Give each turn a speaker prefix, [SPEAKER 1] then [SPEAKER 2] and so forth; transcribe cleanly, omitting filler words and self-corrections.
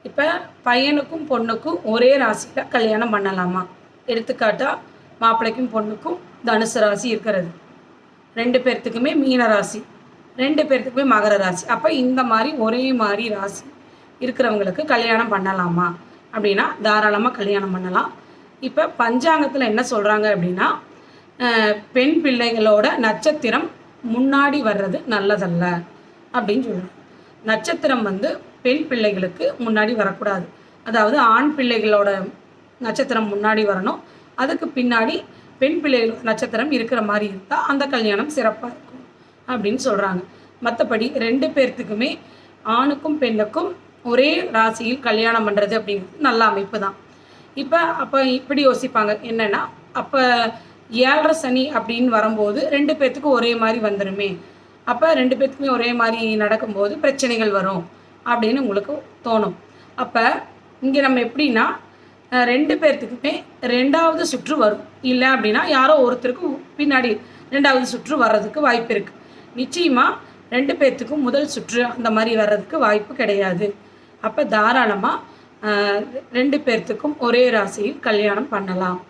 [SPEAKER 1] இப்போ பையனுக்கும் பொண்ணுக்கும் ஒரே ராசியில் கல்யாணம் பண்ணலாமா? எடுத்துக்காட்டாக மாப்பிள்ளைக்கும் பொண்ணுக்கும் தனுசு ராசி இருக்கிறது, 2 பேர்த்துக்குமே மீன ராசி, 2 பேர்த்துக்குமே மகர ராசி. அப்போ இந்த மாதிரி ஒரே மாதிரி ராசி இருக்கிறவங்களுக்கு கல்யாணம் பண்ணலாமா அப்படின்னா தாராளமாக கல்யாணம் பண்ணலாம். இப்போ பஞ்சாங்கத்தில் என்ன சொல்கிறாங்க அப்படின்னா, பெண் பிள்ளைகளோட நட்சத்திரம் முன்னாடி வர்றது நல்லதல்ல அப்படின்னு சொல்கிறாங்க. நட்சத்திரம் பெண் பிள்ளைகளுக்கு முன்னாடி வரக்கூடாது. அதாவது ஆண் பிள்ளைகளோட நட்சத்திரம் முன்னாடி வரணும், அதுக்கு பின்னாடி பெண் பிள்ளைகளோட நட்சத்திரம் இருக்கிற மாதிரி இருந்தால் அந்த கல்யாணம் சிறப்பாக இருக்கும் அப்படின்னு சொல்கிறாங்க. மற்றபடி 2 பேர்த்துக்குமே ஆணுக்கும் பெண்ணுக்கும் ஒரே ராசியில் கல்யாணம் பண்ணுறது அப்படிங்கிறது நல்ல அமைப்பு தான். அப்போ இப்படி யோசிப்பாங்க என்னென்னா, அப்போ 7.5 சனி அப்படின்னு வரும்போது 2 பேர்த்துக்கும் ஒரே மாதிரி வந்துடுமே, அப்போ 2 பேர்த்துக்குமே ஒரே மாதிரி நடக்கும்போது பிரச்சனைகள் வரும் அப்படின்னு உங்களுக்கு தோணும். அப்போ இங்கே நம்ம எப்படின்னா 2 பேர்த்துக்குமே 2வது சுற்று வரும், இல்லை அப்படின்னா யாரோ ஒருத்தருக்கு பின்னாடி 2வது சுற்று வர்றதுக்கு வாய்ப்பு இருக்குது. நிச்சயமாக 2 பேர்த்துக்கும் முதல் சுற்று அந்த மாதிரி வர்றதுக்கு வாய்ப்பு கிடையாது. அப்போ தாராளமாக 2 பேர்த்துக்கும் ஒரே ராசியில் கல்யாணம் பண்ணலாம்.